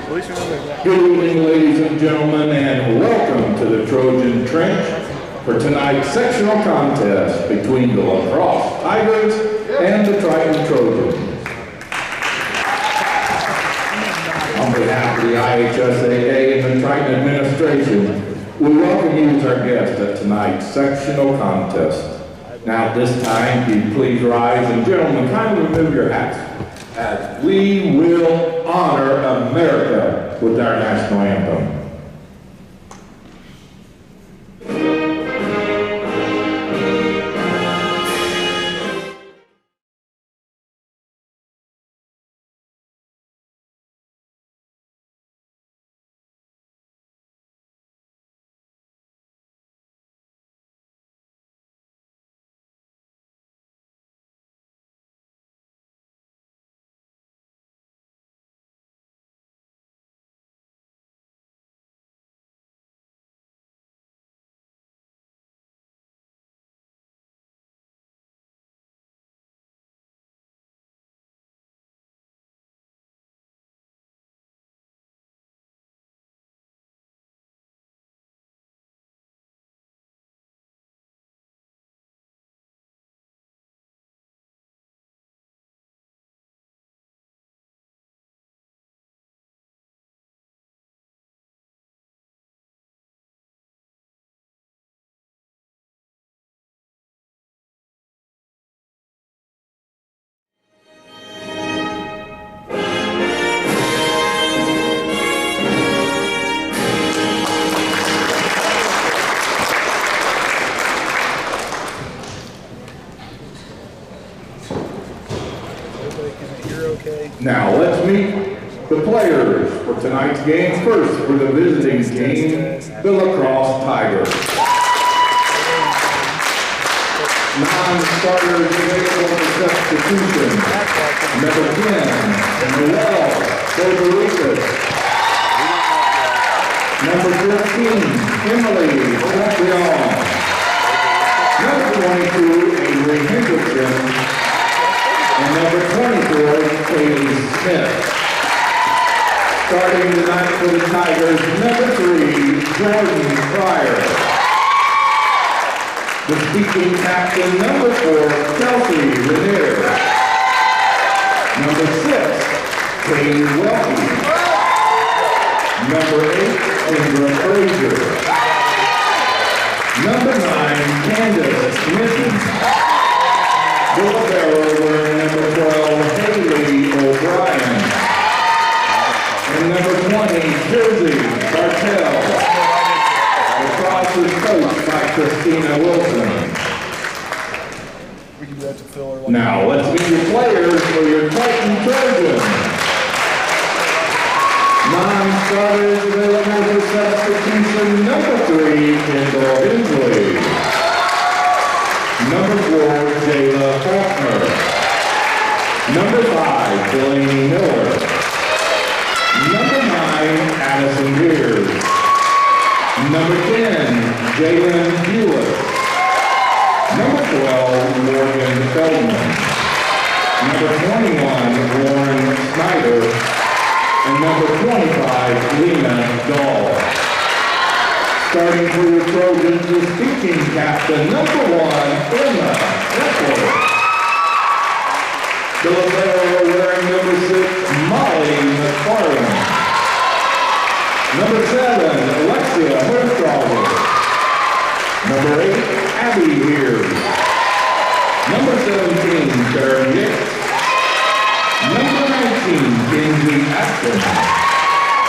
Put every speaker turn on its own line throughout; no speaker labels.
Good evening, ladies and gentlemen, and welcome to the Trojan Trench for tonight's sectional contest between the LaCrosse Tigers and the Triton Trojans. On behalf of the IHSAA and the Triton administration, we welcome you as our guest at tonight's sectional contest. Now at this time, can you please rise, and gentlemen, kindly remove your hats as we will honor America with our national anthem. Now let's meet the players for tonight's game. First, for the visiting team, the LaCrosse Tigers. Non-starters available for substitution. Number 10, Noel Borderisas. Number 13, Emily Sectional. Number 22, Avery Hendrickson. And number 24, Katie Smith. Starting tonight for the Tigers, number 3, Jordan Pryor. The speaking captain, number 4, Chelsea Renier. Number 6, Katie Welke. Number 8, Indra Frazier. Number 9, Candace Smith. The libero wearing number 12, Haley O'Brien. And number 20, Jersey Bartell. LaCrosse is coached by Christina Wilson. Now let's meet your players for your Triton Trojans. Non-starters available for substitution, number 3, Kendall Hensley. Number 4, Jayla Faulkner. Number 5, Delaney Miller. Number 9, Addison Greer. Number 10, Jalen Hewitt. Number 12, Morgan Feldman. Number 21, Lauren Snyder. And number 25, Lena Dahl. Starting for your Trojans, the speaking captain, number 1, Emma Lemler. The libero wearing number 6, Molly McFarland. Number 7, Alexia Herstrager. Number 8, Abby here. Number 17, Karen Yates. Number 19, Kenzie Ashton.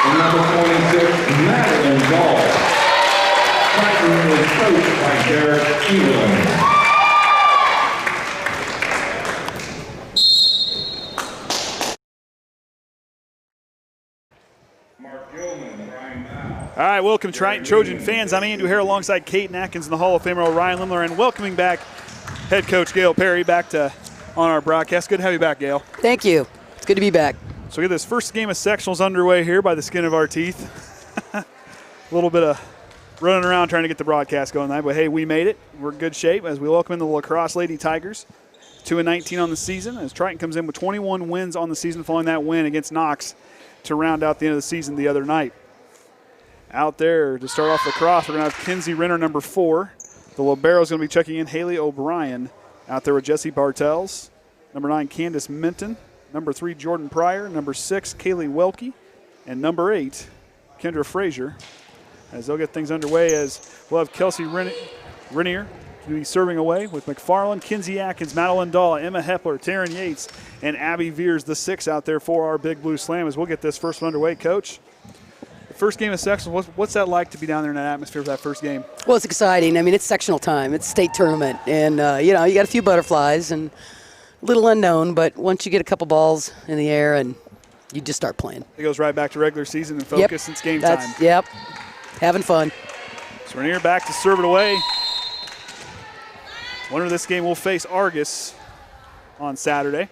And number 26, Madeline Gall. Triton is coached by Derek Evelyn.
All right, welcome Triton Trojan fans. I'm Andrew Hare alongside Kate Atkins and the Hall of Famer Orion Lemler, and welcoming back head coach Gail Perry back on our broadcast. Good to have you back, Gail.
Thank you. It's good to be back.
So we get this first game of sectionals underway here by the skin of our teeth. A little bit of running around trying to get the broadcast going tonight, but hey, we made it. We're in good shape as we welcome in the LaCrosse Lady Tigers. 2-19 on the season as Triton comes in with 21 wins on the season following that win against Knox to round out the end of the season the other night. Out there to start off LaCrosse, we're going to have Kinsey Renner, number 4. The libero is going to be checking in Haley O'Brien. Out there with Jesse Bartels. Number 9, Candace Minton. Number 3, Jordan Pryor. Number 6, Kaylee Welke. And number 8, Kendra Frazier. As they'll get things underway, as we'll have Kelsey Renier to be serving away with McFarland, Kinsey Atkins, Madeline Dahl, Emma Hepler, Taryn Yates, and Abby Veers, the 6 out there for our Big Blue Slam. As we'll get this first one underway, Coach. The first game of sectional, what's that like to be down there in that atmosphere for that first game?
Well, it's exciting. I mean, it's sectional time. It's state tournament. And, you got a few butterflies and a little unknown, but once you get a couple balls in the air and you just start playing.
It goes right back to regular season and focus. It's game time.
Yep. Having fun.
So Renier back to serve it away. Winner of this game will face Argus on Saturday.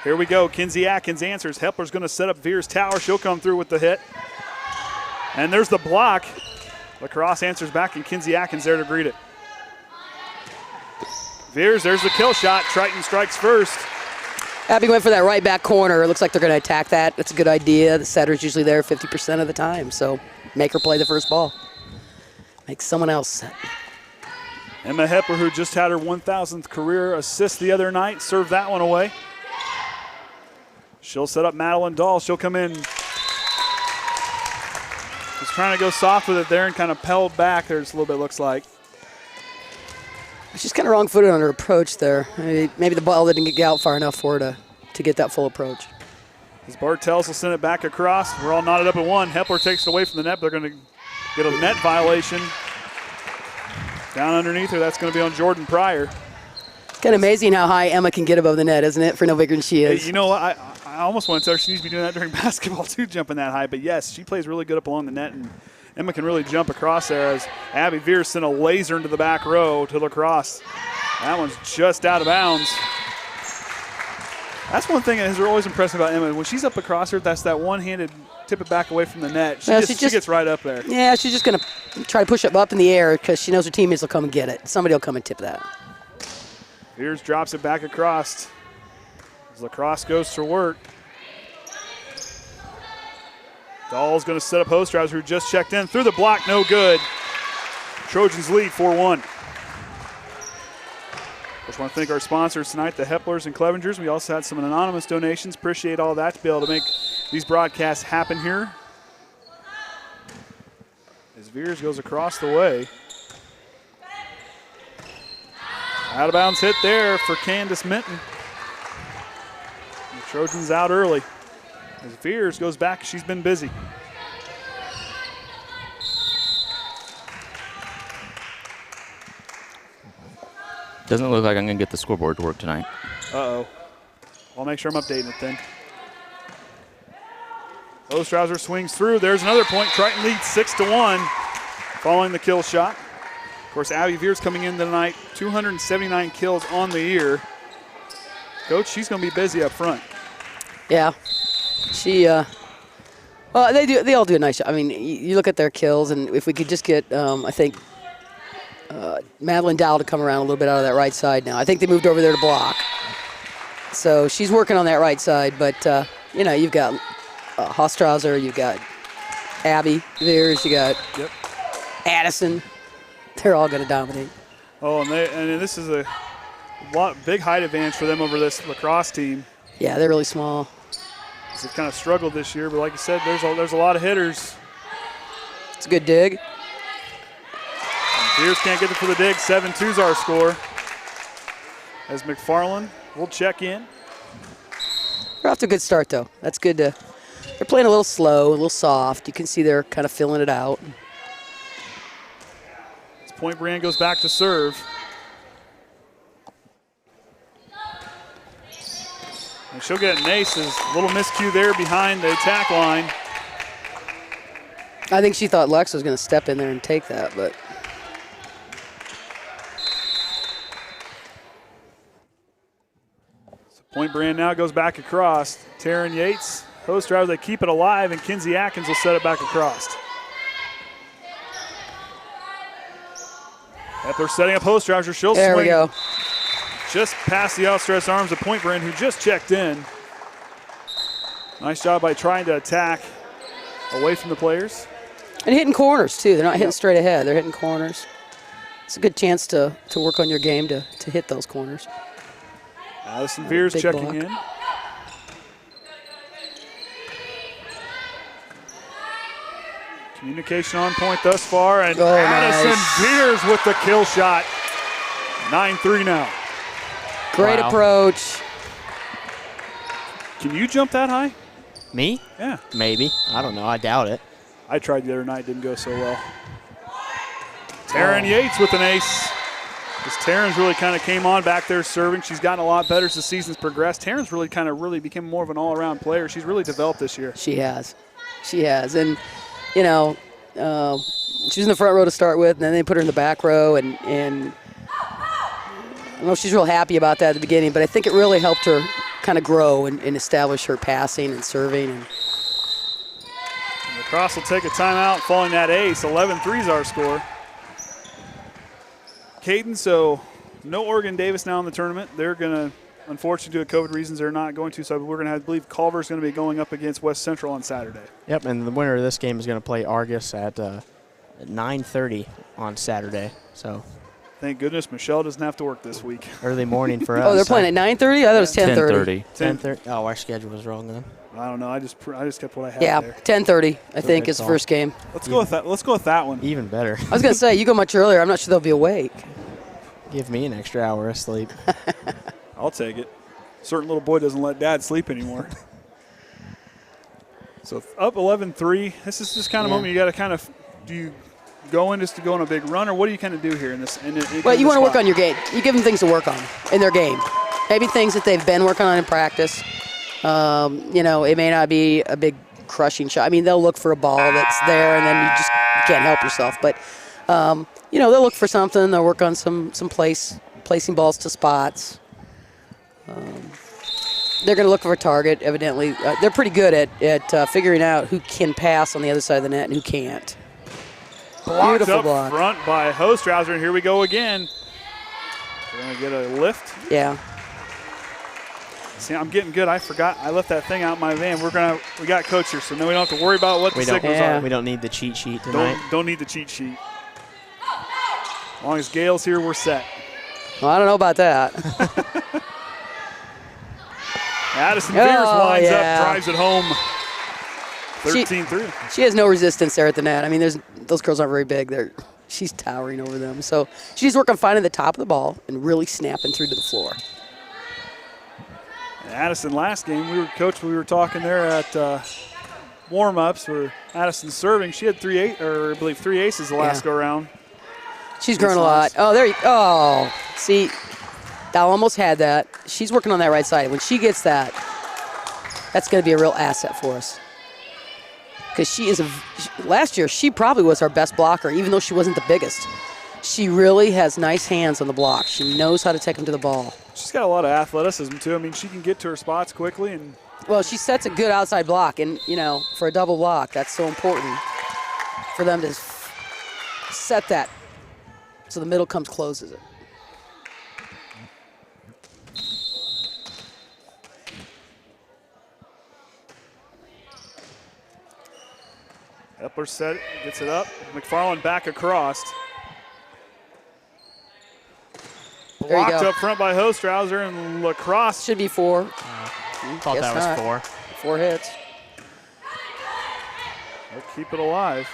Here we go. Kinsey Atkins answers. Hepler's going to set up Veers Tower. She'll come through with the hit. And there's the block. LaCrosse answers back, and Kinsey Atkins there to greet it. Veers, there's the kill shot. Triton strikes first.
Abby went for that right back corner. It looks like they're going to attack that. That's a good idea. The setter's usually there 50% of the time, so make her play the first ball. Make someone else set.
Emma Hepler, who just had her 1,000th career assist the other night, served that one away. She'll set up Madeline Dahl. She'll come in. Just trying to go soft with it there and kind of pelled back there just a little bit, looks like.
She's kind of wrong-footed on her approach there. Maybe the ball didn't get out far enough for her to get that full approach.
As Bartels will send it back across. We're all knotted up at one. Hepler takes it away from the net. They're going to get a net violation. Down underneath her, that's going to be on Jordan Pryor.
It's kind of amazing how high Emma can get above the net, isn't it, for no bigger than she is?
Hey, you know what? I almost want to tell her she needs to be doing that during basketball too, jumping that high. But yes, she plays really good up along the net, and Emma can really jump across there as Abby Veers sent a laser into the back row to LaCrosse. That one's just out of bounds. That's one thing that has always impressed me about Emma. When she's up across her, that's that one-handed tip it back away from the net. She gets right up there.
Yeah, she's just going to try to push it up in the air because she knows her teammates will come and get it. Somebody will come and tip that.
Veers drops it back across as LaCrosse goes to work. Dahl's going to set up Hostrauser, who just checked in. Through the block, no good. Trojans lead 4-1. Just want to thank our sponsors tonight, the Heplers and Clevengers. We also had some anonymous donations. Appreciate all that to be able to make these broadcasts happen here. As Veers goes across the way. Out of bounds hit there for Candace Minton. The Trojans out early. As Veers goes back, she's been busy.
Doesn't look like I'm going to get the scoreboard to work tonight.
Uh-oh. I'll make sure I'm updating it then. Ostrauser swings through. There's another point. Triton leads 6-1 following the kill shot. Of course, Abby Veers coming in tonight, 279 kills on the year. Coach, she's going to be busy up front.
Yeah. Well, they all do a nice job. I mean, you look at their kills, and if we could just get, I think, Madeline Dowell to come around a little bit out of that right side now. I think they moved over there to block. So she's working on that right side, but, you've got Hostrauser, you've got Abby Veers, you got Addison. They're all going to dominate.
Oh, and this is a big height advantage for them over this LaCrosse team.
Yeah, they're really small.
They've kind of struggled this year, but like you said, there's a lot of hitters.
It's a good dig.
Veers can't get it for the dig. 7-2's our score. As McFarland will check in.
They're off to a good start, though. That's good to. They're playing a little slow, a little soft. You can see they're kind of filling it out.
As Point Brand goes back to serve. And she'll get an ace. There's a little miscue there behind the attack line.
I think she thought Lex was going to step in there and take that, but.
So Point Brand now goes back across. Taryn Yates, Hostrauser, they keep it alive, and Kinsey Atkins will set it back across. Hepler setting up Hostrauser. She'll swing.
There we go.
Just past the outstretched arms of Point Brand, who just checked in. Nice job by trying to attack away from the players.
And hitting corners, too. They're not hitting straight ahead. They're hitting corners. It's a good chance to work on your game to hit those corners.
Addison Veers checking
block.
in. Communication on point thus far, and Addison Veers with the kill shot. 9-3 now.
Great approach.
Can you jump that high?
Me?
Yeah.
Maybe. I don't know. I doubt it.
I tried the other night, didn't go so well. Taryn Yates with an ace. As Taryn's really kind of came on back there serving. She's gotten a lot better as the season's progressed. Taryn's really became more of an all-around player. She's really developed this year.
She has. And, you know, she was in the front row to start with, and then they put her in the back row, and I don't know if she's real happy about that at the beginning, but I think it really helped her kind of grow and establish her passing and serving. And
LaCrosse will take a timeout following that ace. 11-3 is our score. Caden, so no Oregon Davis now in the tournament. They're going to, unfortunately, due to COVID reasons, they're not going to. So we're going to have to believe Culver's going to be going up against West Central on Saturday.
Yep, and the winner of this game is going to play Argus at 9:30 on Saturday. So
thank goodness Michelle doesn't have to work this week.
early morning for us.
oh, they're playing at 9:30? I thought it was 10:30.
10:30. Oh, our schedule was wrong then.
I don't know. I just kept what I had
Yeah,
there.
10:30, I think, is the first game.
Let's go with that. Let's go with that one.
Even better.
I was going to say, you go much earlier. I'm not sure they'll be awake.
Give me an extra hour of sleep.
I'll take it. Certain little boy doesn't let dad sleep anymore. So up 11-3. This is just kind of moment you got to kind of, do you go in just to go on a big run, or what do you kind of do here in this?
Well, you want to work on your game. You give them things to work on in their game. Maybe things that they've been working on in practice. You know, it may not be a big crushing shot. I mean, they'll look for a ball that's there, and then you can't help yourself. But, you know, they'll look for something. They'll work on some placing balls to spots. They're going to look for a target, evidently. They're pretty good at figuring out who can pass on the other side of the net and who can't.
Blocked
Beautiful
up
block.
front by Hostrauser, and here we go again. We're going to get a lift.
Yeah.
See, I'm getting good. I forgot. I left that thing out in my van. We got coach here, so now we don't have to worry about what the signals are.
We don't need the cheat sheet tonight.
Don't need the cheat sheet. As long as Gail's here, we're set.
Well, I don't know about that.
Addison Veers lines up, drives it home. 13-3.
She has no resistance there at the net. I mean, those girls aren't very big. She's towering over them. So she's working on finding the top of the ball and really snapping through to the floor.
And Addison, last game, we were talking there at warm-ups where Addison's serving. She had three aces the last go-around.
She's grown a lot. Oh, there you go. Oh, see, Dal almost had that. She's working on that right side. When she gets that, that's going to be a real asset for us. Because last year, she probably was our best blocker, even though she wasn't the biggest. She really has nice hands on the block. She knows how to take them to the ball.
She's got a lot of athleticism, too. I mean, she can get to her spots quickly.
Well, she sets a good outside block, and, you know, for a double block, that's so important for them to set that so the middle closes it.
Epler set it, gets it up. McFarland back across. Blocked up front by Hostrauser, and LaCrosse.
Should be 4.
Thought that was 4.
4 hits.
They'll keep it alive.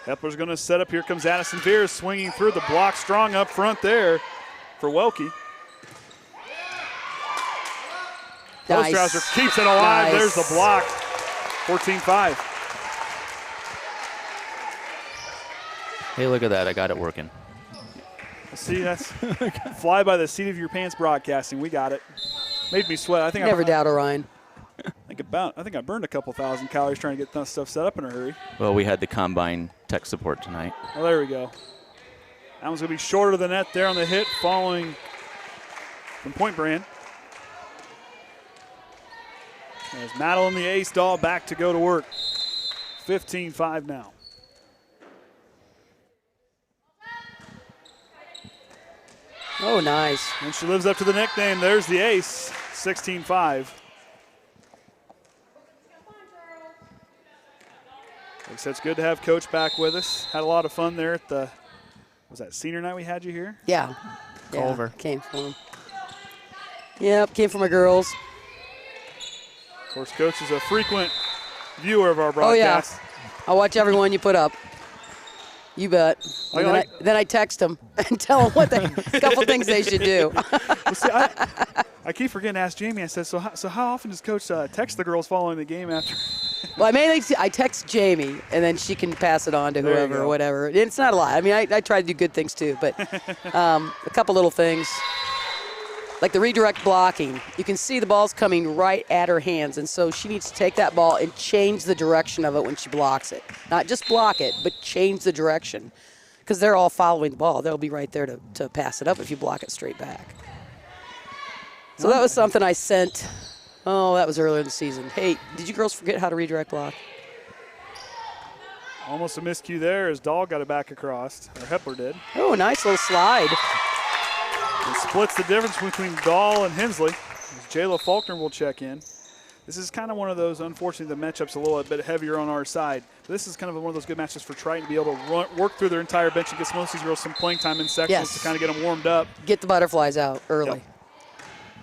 Hepler's going to set up. Here comes Addison Veers swinging through the block. Strong up front there for Welke.
Nice.
Hostrauser keeps it alive.
Nice.
There's the block. 14-5.
Hey, look at that. I got it working.
See, that's fly by the seat of your pants broadcasting. We got it. Made me sweat. I think
Never doubt Orion.
I think I burned a couple thousand calories trying to get that stuff set up in a hurry.
Well, we had the combine tech support tonight.
Well, there we go. That one's going to be short of the net there on the hit, following from Point Brand. As Madeline, the ace doll, back to go to work. 15-5 now.
Oh, nice.
And she lives up to the nickname. There's the ace. 16-5. Like I said, it's good to have Coach back with us. Had a lot of fun there at the, was that senior night we had you here?
Yeah.
Culver.
Yeah, came from him. Yep, came from my girls.
Of course, Coach is a frequent viewer of our broadcast.
Oh, yeah. I watch every one you put up. You bet. And then I text them and tell them a couple things they should do.
Well, see, I keep forgetting to ask Jamie. I said, so how often does Coach text the girls following the game after?
Well, I text Jamie, and then she can pass it on to whoever or whatever. It's not a lot. I mean, I try to do good things too, but a couple little things. Like the redirect blocking, you can see the ball's coming right at her hands, and so she needs to take that ball and change the direction of it when she blocks it. Not just block it, but change the direction, because they're all following the ball. They'll be right there to pass it up if you block it straight back. So that was something I sent. Oh, that was earlier in the season. Hey, did you girls forget how to redirect block?
Almost a miscue there as Dahl got it back across, or Hepler did.
Oh, nice little slide.
It splits the difference between Dahl and Hensley. Jayla Faulkner will check in. This is kind of one of those, unfortunately, the matchup's a little bit heavier on our side. But this is kind of one of those good matches for Triton to be able to work through their entire bench and get most of these girls some playing time in sections to kind of get them warmed up.
Get the butterflies out early.
Yep.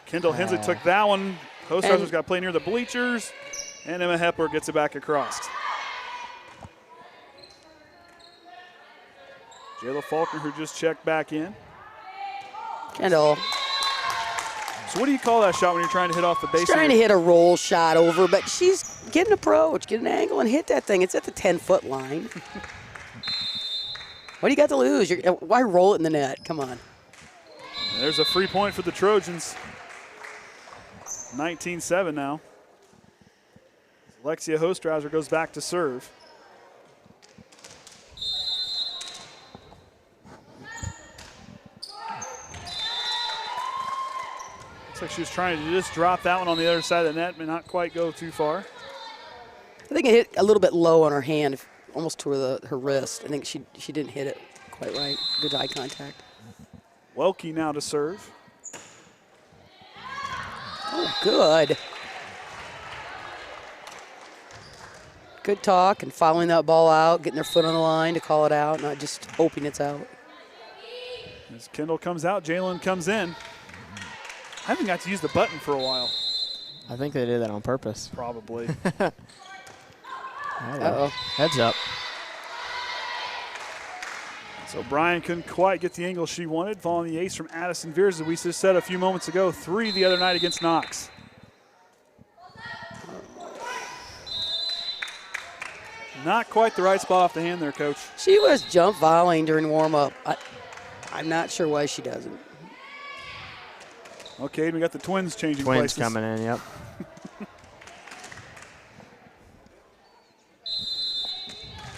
Kendall Hensley took that one. Hostars got to play near the bleachers. And Emma Hepler gets it back across. Jayla Faulkner, who just checked back in.
Kendall.
So what do you call that shot when you're trying to hit off the base?
She's trying to hit a roll shot over, but she's getting an approach, get an angle, and hit that thing. It's at the 10-foot line. What do you got to lose? Why roll it in the net? Come on.
There's a free point for the Trojans. 19-7 now. Alexia Hostrauser goes back to serve. Looks like she was trying to just drop that one on the other side of the net, but not quite go too far.
I think it hit a little bit low on her hand, almost to her wrist. I think she didn't hit it quite right. Good eye contact.
Welke now to serve.
Oh, good. Good talk and following that ball out, getting their foot on the line to call it out, not just hoping it's out.
As Kendall comes out, Jalen comes in. I haven't got to use the button for a while.
I think they did that on purpose.
Probably.
Uh-oh.
Heads up.
So Brian couldn't quite get the angle she wanted, following the ace from Addison Veers, as we just said a few moments ago, 3 the other night against Knox. Not quite the right spot off the hand there, Coach.
She was jump volleying during warm-up. I'm not sure why she doesn't.
Okay, we got the Twins changing places.
Twins coming in, yep.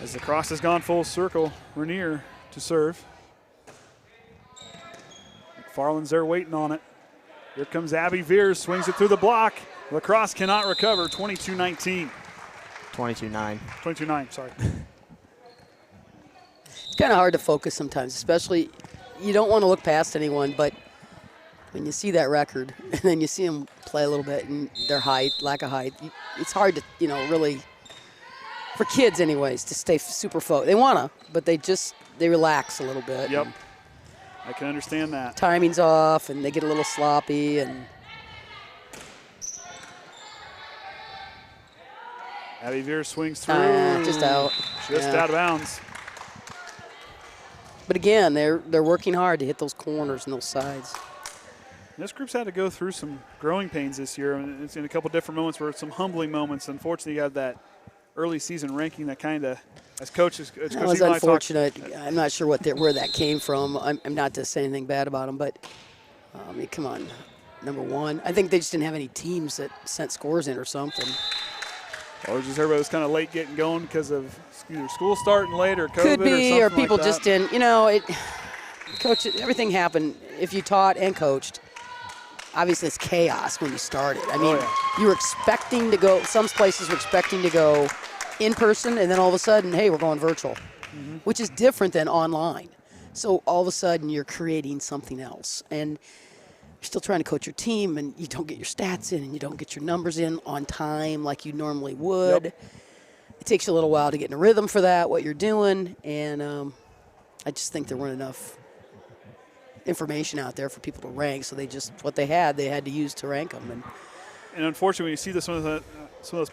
As LaCrosse has gone full circle, Rainier to serve. McFarland's there waiting on it. Here comes Abby Veers, swings it through the block. LaCrosse cannot recover, 22-19.
22-9.
22-9, sorry.
It's kind of hard to focus sometimes, especially you don't want to look past anyone, but when you see that record and then you see them play a little bit and their height, lack of height, it's hard to, really, for kids anyways, to stay super focused. They want to, but they relax a little bit.
Yep, I can understand that.
Timing's off and they get a little sloppy and.
Abby Veer swings through.
Just out.
Just out of bounds.
But again, they're working hard to hit those corners and those sides.
This group's had to go through some growing pains this year. I mean, it's in a couple different moments where it's some humbling moments. Unfortunately, you have that early season ranking that kind of, as coaches,
that was unfortunate. I'm not sure where that came from. I'm not to say anything bad about them, but I mean, come on, number one. I think they just didn't have any teams that sent scores in or something.
Or just everybody was kind of late getting going because of either school starting late or COVID
Could be, or people
like
just didn't. Coach, everything happened. If you taught and coached, obviously it's chaos when you started. I mean, you were expecting to go, some places were expecting to go in person, and then all of a sudden, hey, we're going virtual, which is different than online. So all of a sudden, you're creating something else. And you're still trying to coach your team, and you don't get your stats in, and you don't get your numbers in on time like you normally would.
Yep.
It takes you a little while to get in a rhythm for that, what you're doing, and I just think there weren't enough information out there for people to rank, so what they had to use to rank them.
And unfortunately, when you see this, some of those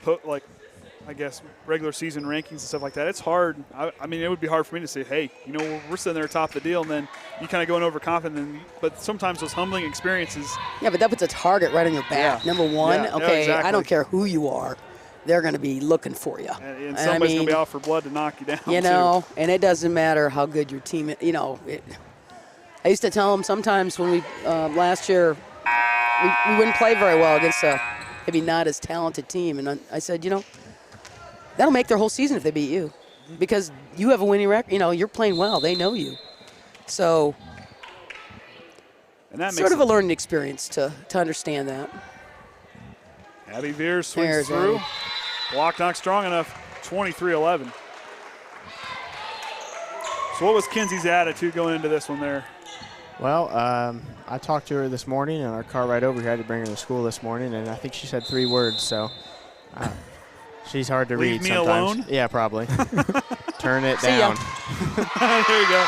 I guess regular season rankings and stuff like that, it's hard. I mean, it would be hard for me to say, hey, we're sitting there top of the deal, and then you kind of go in overconfident. But sometimes those humbling experiences.
Yeah, but that puts a target right on your back.
Yeah.
Number one,
Yeah,
okay,
exactly.
I don't care who you are. They're going to be looking for you.
And somebody's going to be out for blood to knock you down,
too. And it doesn't matter how good your team is. I used to tell them sometimes when we, last year, we wouldn't play very well against a maybe not as talented team. And I said, that'll make their whole season if they beat you. Because you have a winning record. You're playing well. They know you. So
and that
sort
makes
of a learning experience to understand that.
Abby Veers swings
There's
through.
Abby.
Block not strong enough. 23-11. So what was Kenzie's attitude going into this one there?
Well, I talked to her this morning in our car ride over here. I had to bring her to school this morning, and I think she said 3 words, so she's hard to read
Leave me
sometimes.
alone?
Yeah, probably. Turn it
See ya.
down.
There you go.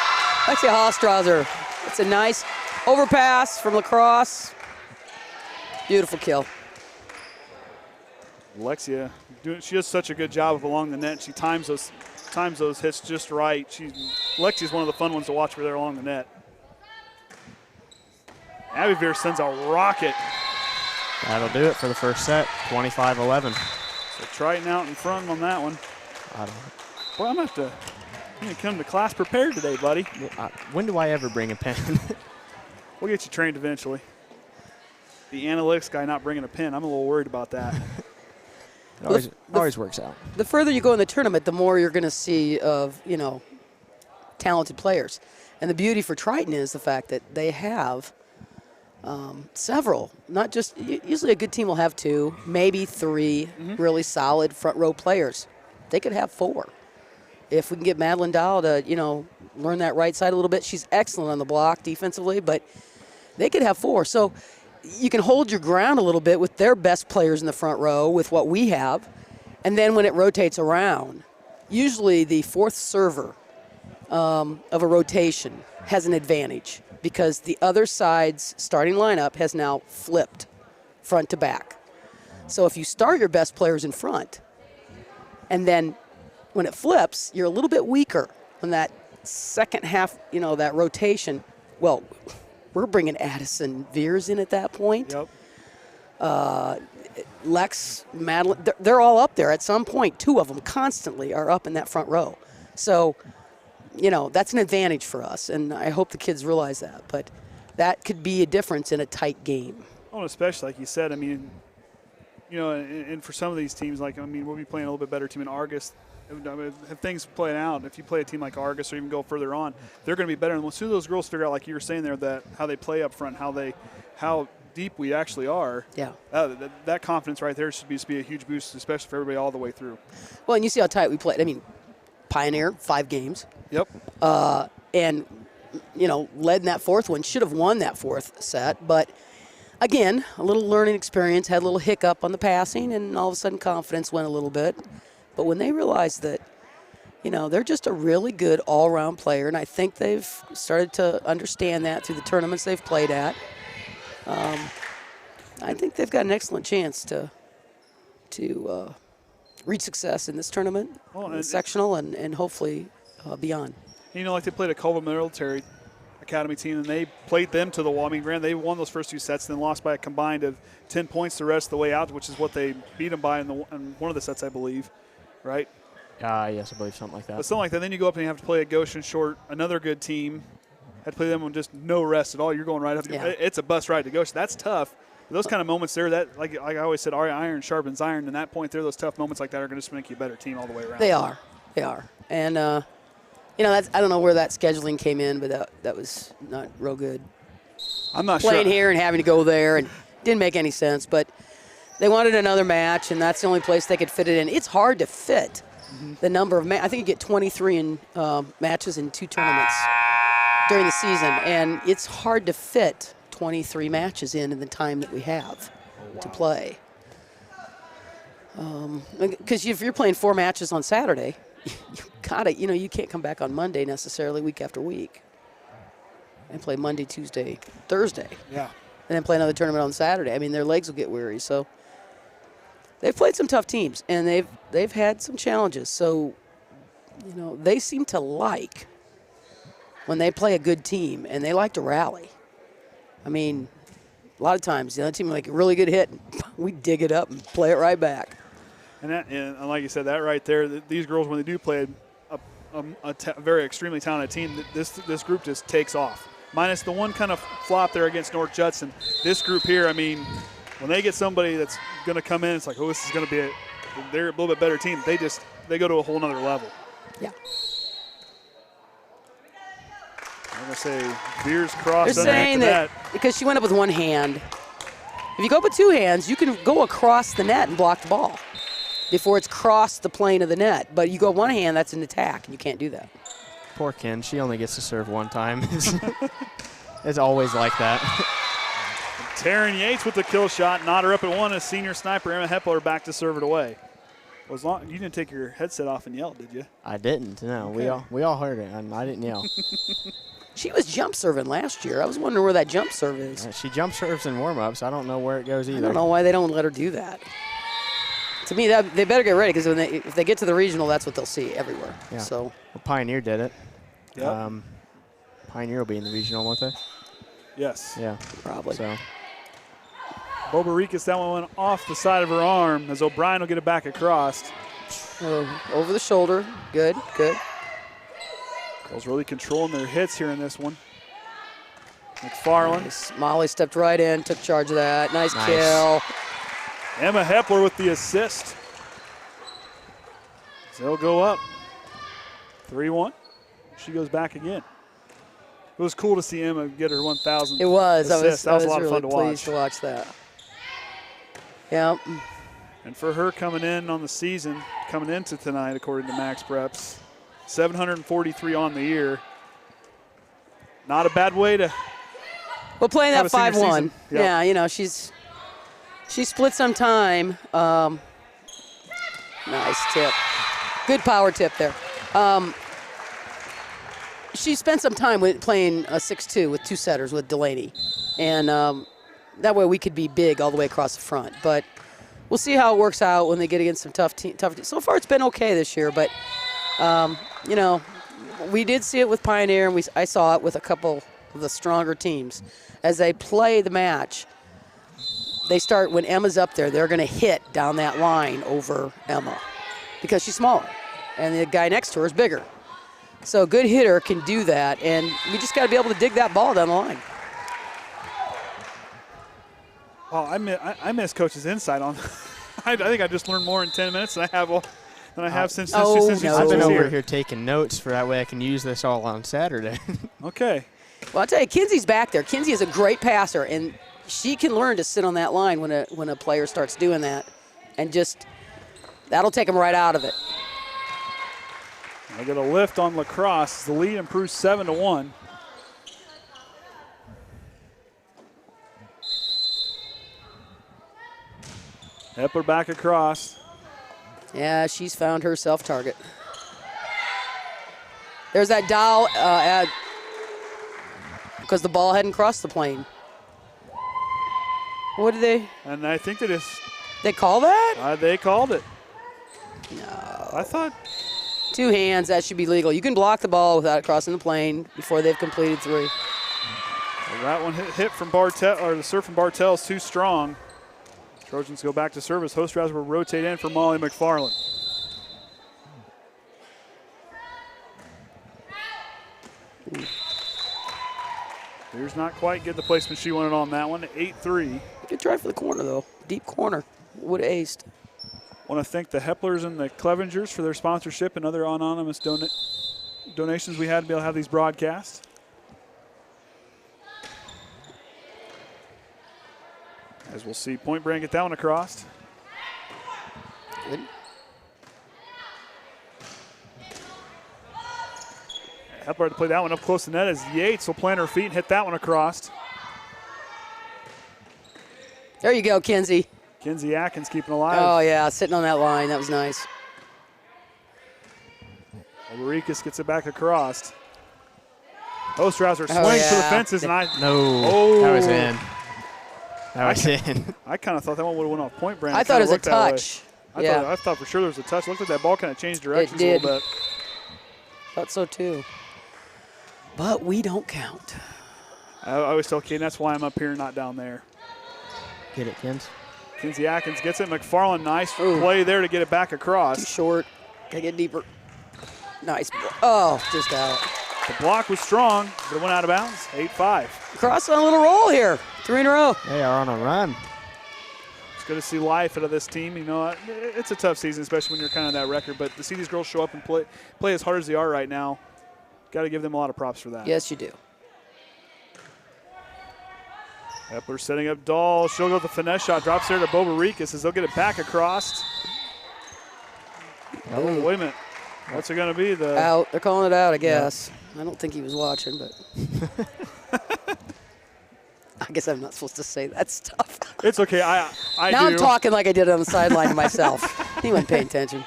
Alexia Hallstrasser. It's a nice overpass from LaCrosse. Beautiful kill.
Alexia, she does such a good job of along the net. She times those hits just right. Alexia's one of the fun ones to watch for there along the net. Abby Veer sends a rocket.
That'll do it for the first set, 25-11.
So Triton out in front on that one. Boy, I'm going to come to class prepared today, buddy.
When do I ever bring a pen?
We'll get you trained eventually. The analytics guy not bringing a pen, I'm a little worried about that.
It always works out.
The further you go in the tournament, the more you're going to see of, talented players. And the beauty for Triton is the fact that they have several, not just, usually a good team will have 2, maybe 3 really solid front row players. They could have 4. If we can get Madeline Dow to, learn that right side a little bit. She's excellent on the block defensively, but they could have 4. So you can hold your ground a little bit with their best players in the front row with what we have. And then when it rotates around, usually the 4th server of a rotation has an advantage because the other side's starting lineup has now flipped front to back. So if you start your best players in front, and then when it flips, you're a little bit weaker on that second half, that rotation. Well, we're bringing Addison Veers in at that point.
Yep.
Lex, Madeline, they're all up there at some point. 2 of them constantly are up in that front row. So, that's an advantage for us, and I hope the kids realize that. But that could be a difference in a tight game.
Well, especially like you said, and for some of these teams, we'll be playing a little bit better team in Argus. If things play out, if you play a team like Argus or even go further on, they're going to be better. And as soon as those girls figure out, like you were saying there, that how they play up front, how deep we actually are,
yeah,
that confidence right there should be a huge boost, especially for everybody all the way through.
Well, and you see how tight we played. Pioneer, 5 games.
Yep.
And, led in that 4th one, should have won that 4th set. But, again, a little learning experience, had a little hiccup on the passing, and all of a sudden confidence went a little bit. But when they realized that, they're just a really good all-around player, and I think they've started to understand that through the tournaments they've played at. I think they've got an excellent chance to reach success in this tournament, in sectional, and hopefully beyond.
Like they played a Culver Military Academy team, and they played them to the wall. Granted, they won those first 2 sets, then lost by a combined of 10 points the rest of the way out, which is what they beat them by in one of the sets, I believe, right?
Yes, I believe something like that.
But something like that. Then you go up and you have to play a Goshen Short, another good team. Had to play them on just no rest at all. You're going right up.
Yeah.
It's a bus ride to Goshen. That's tough. Those kind of moments there, that like I always said, iron sharpens iron. And that point there, those tough moments like that are going to just make you a better team all the way around.
They are. And, that's, I don't know where that scheduling came in, but that was not real good.
I'm not
Playing
sure.
here and having to go there, and didn't make any sense. But they wanted another match, and that's the only place they could fit it in. It's hard to fit the number of I think you get 23 matches in 2 tournaments during the season, and it's hard to fit 23 matches in the time that we have to play. Because if you're playing 4 matches on Saturday, you can't come back on Monday necessarily week after week and play Monday, Tuesday, Thursday.
Yeah.
And then play another tournament on Saturday. I mean, their legs will get weary. So they've played some tough teams, and they've had some challenges. So, they seem to like when they play a good team, and they like to rally. I mean, a lot of times the other team will make a really good hit, and we dig it up and play it right back.
And like you said, that right there, these girls, when they do play a very extremely talented team, this group just takes off. Minus the one kind of flop there against North Judson. This group here, I mean, when they get somebody that's going to come in, it's like, oh, this is going to be they're a little bit better team. They go to a whole nother level.
Yeah.
I'm going to say Veers crossed.
They're saying that because she went up with one hand. If you go up with 2 hands, you can go across the net and block the ball before it's crossed the plane of the net. But you go one hand, that's an attack, and you can't do that.
Poor Ken. She only gets to serve one time. It's always like that.
Taryn Yates with the kill shot. Not her up at 1 as senior sniper Emma Hepler back to serve it away. Well, as long you didn't take your headset off and yell, did you?
I didn't. No,
Okay.
we all heard it, and I didn't yell.
She was jump serving last year. I was wondering where that jump serve is.
She jump serves in warm-ups. I don't know where it goes either.
I don't know why they don't let her do that. To me, they better get ready because if they get to the regional, that's what they'll see everywhere.
Yeah.
So
Well, Pioneer did it.
Yep.
Pioneer will be in the regional, won't they?
Yes.
Yeah.
probably.
So
Bobaricas, that one went off the side of her arm as O'Brien will get it back across.
Over the shoulder. Good, good.
Girls really controlling their hits here in this one. McFarland.
Nice. Molly stepped right in, took charge of that. Nice
Nice.
kill.
Emma Hepler with the assist. So they'll go up 3-1. She goes back again. It was cool to see Emma get her 1,000th
It was.
assist.
I was
a lot
really
of fun to
pleased
watch.
to watch that. Yep.
And for her coming in on the season, coming into tonight, according to Max Preps, 743 on the year. Not a bad way to.
Well, playing
Have
that
a senior
5-1.
season. Yep.
Yeah, she split some time. Nice tip. Good power tip there. She spent some time playing a 6-2 with 2 setters with Delaney. And that way we could be big all the way across the front. But we'll see how it works out when they get against some tough teams. So far it's been okay this year. But, we did see it with Pioneer, and I saw it with a couple of the stronger teams. As they play the match, they start, when Emma's up there, they're going to hit down that line over Emma because she's smaller, and the guy next to her is bigger. So a good hitter can do that, and we just got to be able to dig that ball down the line.
Oh, I miss Coach's insight on. I think I just learned more in 10 minutes than I have since
I've been
she's
over here taking notes for that way I can use this all on Saturday.
Okay.
Well, I'll tell you, Kinsey's back there. Kinsey is a great passer, and she can learn to sit on that line when a player starts doing that, and just that'll take them right out of it.
I get a lift on LaCrosse. The lead improves 7-1. Hepler back across.
Yeah, she's found her self-target. There's that Dow because the ball hadn't crossed the plane. What did they?
And I think
They call that?
they called it.
No.
I thought
2 hands, that should be legal. You can block the ball without it crossing the plane before they've completed 3.
that one hit from Bartel, or the serve from Bartel is too strong. Trojans go back to service. Hostraz will rotate in for Molly McFarland. Here's not quite get the placement she wanted on that one. 8-3.
Good try for the corner, though. Deep corner. Would have aced.
Want to thank the Heplers and the Clevengers for their sponsorship and other anonymous donations we had to be able to have these broadcasts. As we'll see, Point Brand get that one across.
Good.
Hepler had to play that one up close to net as Yates will plant her feet and hit that one across.
There you go, Kinsey.
Kinsey Atkins keeping alive.
Oh, yeah, sitting on that line. That was nice.
Ulricus gets it back across. Osterhauser swings
yeah.
to the fences, and
No, that was in. That was in.
I kind of thought that one would have went off point, Brandon.
I thought it was a touch.
I thought for sure there was a touch. Looked like that ball kind of changed directions a little bit.
Thought so, too. But we don't count.
I always tell Kaden that's why I'm up here, not down there.
Get it, Kins.
Kinsey Atkins gets it. McFarland, nice play there to get it back across.
Too short. Gotta get deeper. Nice. Oh, just out.
The block was strong, but it went out of bounds. 8-5.
Cross on a little roll here. 3 in a row.
They are on a run.
It's good to see life out of this team. You know, it's a tough season, especially when you're kind of that record. But to see these girls show up and play as hard as they are right now, got to give them a lot of props for that.
Yes, you do.
Epler setting up Dahl. She'll go with the finesse shot. Drops there to Bobaricas as they'll get it back across. Oh, wait a minute. What's it going to be?
Out. They're calling it out, I guess. Yeah. I don't think he was watching, but I guess I'm not supposed to say that stuff.
It's okay. I
now
do.
I'm talking like I did on the sideline to myself. He wasn't paying attention.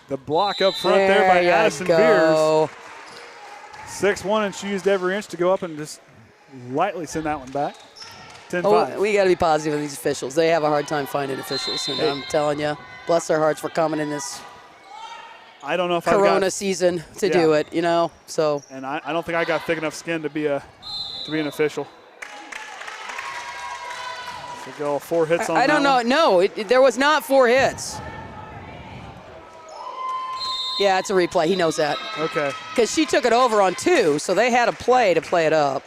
The block up front there by Addison Beers. 6-1, and she used every inch to go up and just lightly send that one back. 10-5.
Oh, we got to be positive with these officials. They have a hard time finding officials, and I'm telling you, bless their hearts for coming in this
I don't know if
Corona season to do it, you know. So.
And I don't think I got thick enough skin to be an official. So go 4 hits on that.
I don't know.
One.
No, there was not 4 hits. Yeah, it's a replay. He knows that.
Okay.
Because she took it over on 2, so they had a play to play it up.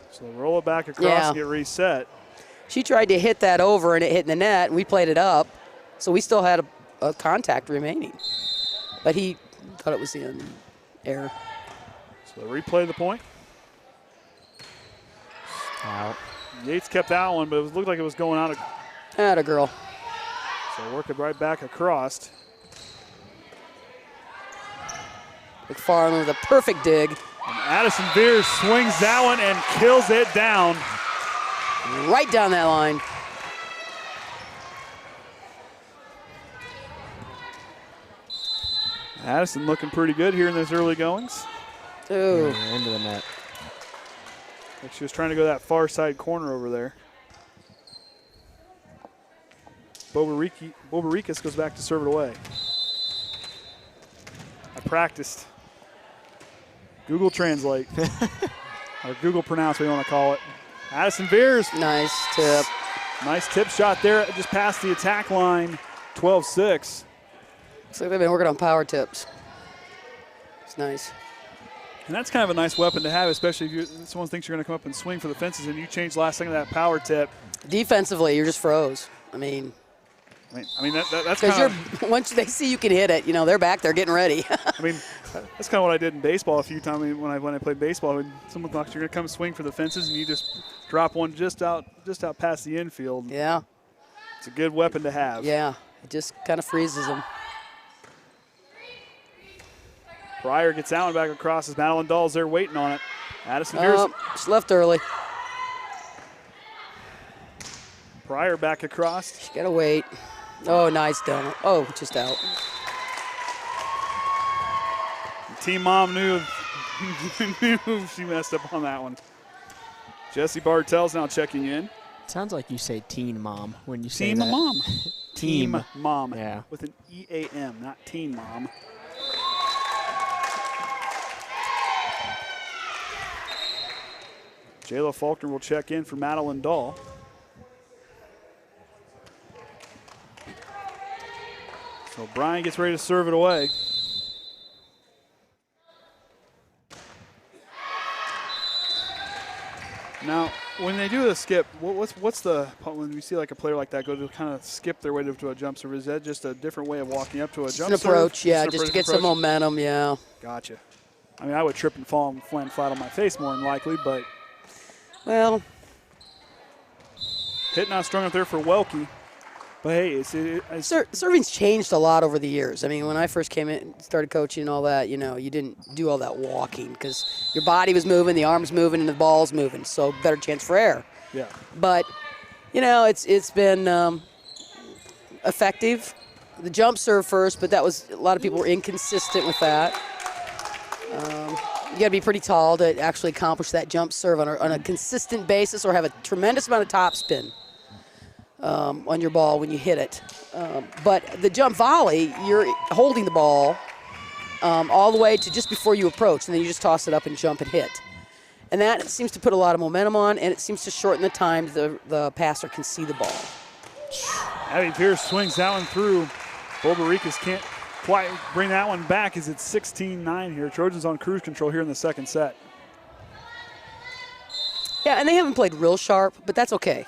So roll it back across and get reset.
She tried to hit that over, and it hit in the net, and we played it up. So we still had a contact remaining. But he thought it was the error.
So the replay of the point.
Out.
Yates kept that one, but it looked like it was going out of.
Atta girl.
So work it right back across.
McFarland with a perfect dig.
And Addison Beers swings that one and kills it down.
Right down that line.
Addison looking pretty good here in those early goings.
Ooh.
Into the net.
Like she was trying to go that far side corner over there. Bobaricas goes back to serve it away. I practiced. Google Translate. Or Google Pronounce, what you want to call it. Addison Beers.
Nice tip.
Nice tip shot there, just past the attack line. 12-6.
Looks like they've been working on power tips. It's nice.
And that's kind of a nice weapon to have, especially if someone thinks you're going to come up and swing for the fences and you change last second of that power tip.
Defensively, you're just froze. I mean
that's
because
kind of,
once they see you can hit it, you know they're back there getting ready.
I mean, that's kind of what I did in baseball a few times when I played baseball. When someone thought you're going to come swing for the fences and you just drop one just out past the infield.
Yeah.
It's a good weapon to have.
Yeah, it just kind of freezes them.
Pryor gets that one back across as Madeline Dahl's there waiting on it. Addison Beers.
She left early.
Pryor back across.
She gotta wait. Oh, nice down. Oh, just out.
Team mom knew she messed up on that one. Jesse Bartell's now checking in.
It sounds like you say teen mom when you say
Team
that.
mom.
Team
mom.
Yeah.
With an E-A-M, not teen mom. Jayla Faulkner will check in for Madeline Dahl. So Brian gets ready to serve it away. Now, when they do the skip, what's the, when you see like a player like that go to kind of skip their way to a jump serve, is that just a different way of walking up to a jump serve?
An approach, yeah, just to get some momentum, yeah.
Gotcha. I mean, I would trip and fall and land flat on my face more than likely, but.
Well.
Hit not strong up there for Welke. But hey,
Serving's changed a lot over the years. I mean, when I first came in, started coaching and all that, you know, you didn't do all that walking because your body was moving, the arms moving, and the ball's moving, so better chance for error.
Yeah.
But, you know, it's been effective. The jump serve first, but that was a lot of people were inconsistent with that. You got to be pretty tall to actually accomplish that jump serve on a consistent basis or have a tremendous amount of top spin on your ball when you hit it. But the jump volley, you're holding the ball all the way to just before you approach, and then you just toss it up and jump and hit. And that seems to put a lot of momentum on, and it seems to shorten the time the passer can see the ball.
Abby Pierce swings that one through. Bobaricas can't quite bring that one back as it's 16-9 here. Trojans on cruise control here in the second set.
Yeah, and they haven't played real sharp, but that's okay.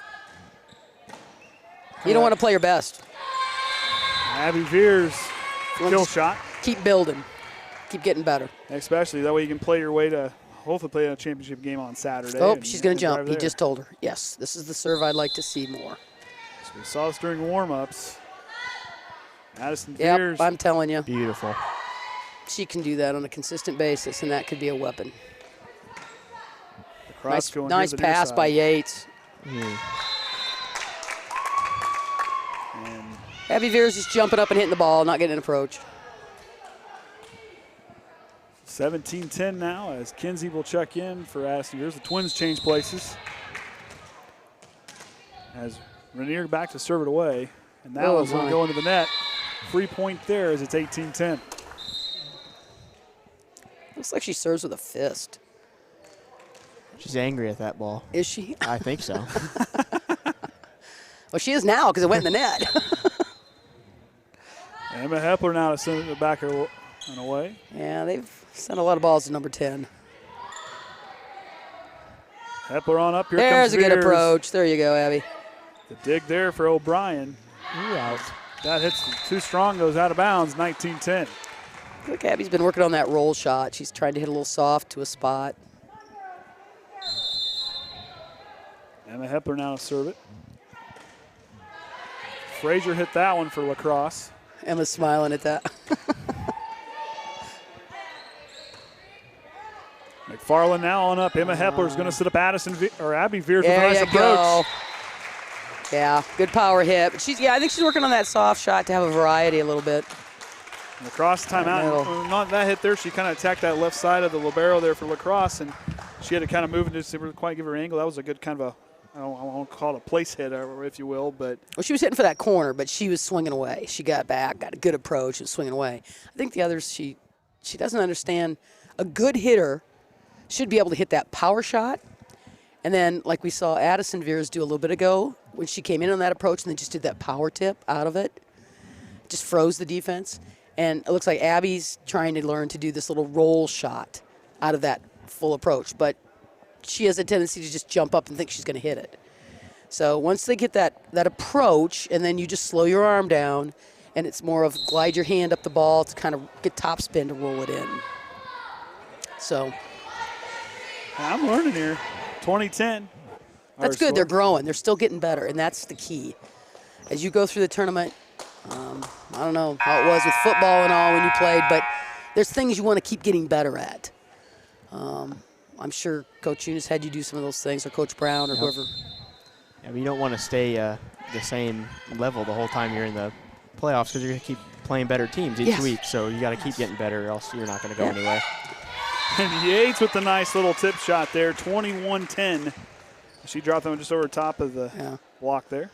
You don't want to play your best.
Abby Veers, kill shot.
Keep building. Keep getting better.
Especially that way you can play your way to hopefully play a championship game on Saturday.
Oh, she's going to jump. He just told her. Yes, this is the serve I'd like to see more.
So we saw this during warm-ups. Addison
Yep,
Veers.
I'm telling you.
Beautiful.
She can do that on a consistent basis, and that could be a weapon. Nice pass by Yates. Abby Veers is jumping up and hitting the ball, not getting an approach.
17-10 now as Kinsey will check in for Addison Veers. The Twins change places. As Rainier back to serve it away. And that one's going to go into the net. Free point there as it's 18-10.
Looks like she serves with a fist.
She's angry at that ball.
Is she?
I think so.
Well, she is now because it went in the net.
Emma Hepler now to send it back and away.
Yeah, they've sent a lot of balls to number 10.
Hepler on up. Here
There's
comes
a good
Veers.
approach. There you go, Abby.
The dig there for O'Brien.
Out.
That hits too strong, goes out of bounds, 19-10.
Look, Abby's been working on that roll shot. She's trying to hit a little soft to a spot.
Emma Hepler now to serve it. Frazier hit that one for LaCrosse.
Emma's smiling at that.
McFarland now on up. Emma Hepler is going to sit up Abby Veers with a
There
nice
you
approach.
go. Yeah, good power hit. But I think she's working on that soft shot to have a variety a little bit.
LaCrosse timeout. Not that hit there. She kind of attacked that left side of the libero there for LaCrosse, and she had to kind of move and just didn't quite give her angle. That was a good kind of I won't call it a place hit, if you will, but.
Well, she was hitting for that corner, but she was swinging away. She got back, got a good approach, and swinging away. I think the others, she doesn't understand. A good hitter should be able to hit that power shot, and then like we saw Addison Veers do a little bit ago when she came in on that approach and then just did that power tip out of it, just froze the defense. And it looks like Abby's trying to learn to do this little roll shot out of that full approach, but she has a tendency to just jump up and think she's going to hit it. So once they get that approach, and then you just slow your arm down, and it's more of glide your hand up the ball to kind of get top spin to roll it in. So
I'm learning here. 2010.
That's good. They're growing. They're still getting better, and that's the key. As you go through the tournament, I don't know how it was with football and all when you played, but there's things you want to keep getting better at. I'm sure Coach Eunice had you do some of those things, or Coach Brown, or whoever.
Yeah, but you don't want to stay the same level the whole time you're in the playoffs because you're going to keep playing better teams each week. So you got to keep getting better, or else you're not going to go anywhere.
And Yates with the nice little tip shot there, 21-10. She dropped them just over the top of the block there.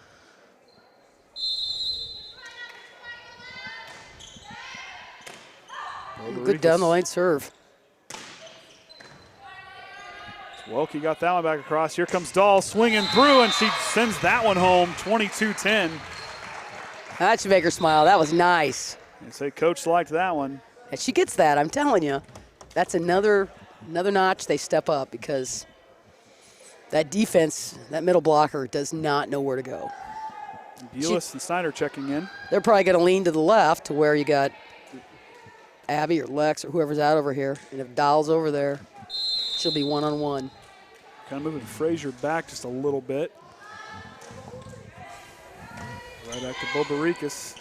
Good down the lane serve.
Welke got that one back across. Here comes Dahl swinging through, and she sends that one home, 22-10.
That should make her smile. That was nice.
They say Coach liked that one.
And she gets that, I'm telling you. That's another notch they step up, because that defense, that middle blocker, does not know where to go.
Bulis and Snyder checking in.
They're probably going to lean to the left to where you got Abby or Lex or whoever's out over here. And if Dahl's over there, she'll be one-on-one.
Kind of moving Frazier back just a little bit. Right back to Bobaricas.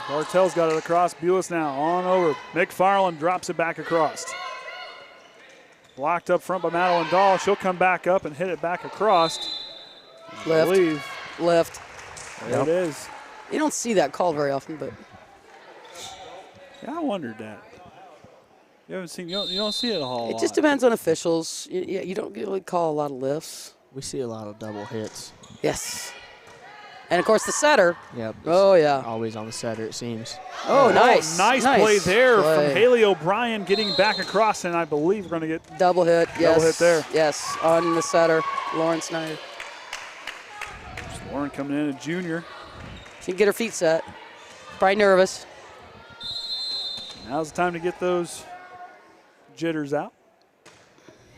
Bartell's got it across. Bulis now on over. McFarland drops it back across. Blocked up front by Madeline Dahl. She'll come back up and hit it back across.
Left. Left.
There it is.
You don't see that called very often, but.
Yeah, I wondered that. You haven't seen, you don't see it a whole lot.
It just depends on officials. You don't really call a lot of lifts.
We see a lot of double hits.
Yes. And, of course, the setter.
Yep.
Oh, yeah.
Always on the setter, it seems.
Oh, nice.
Nice play there
play.
from Haley O'Brien getting back across, and I believe we're going to get
double hit. Yes.
Double hit there.
Yes, on the setter, Lauren Snyder.
Lauren coming in, a junior.
She can get her feet set. Probably nervous.
Now's the time to get those jitters out.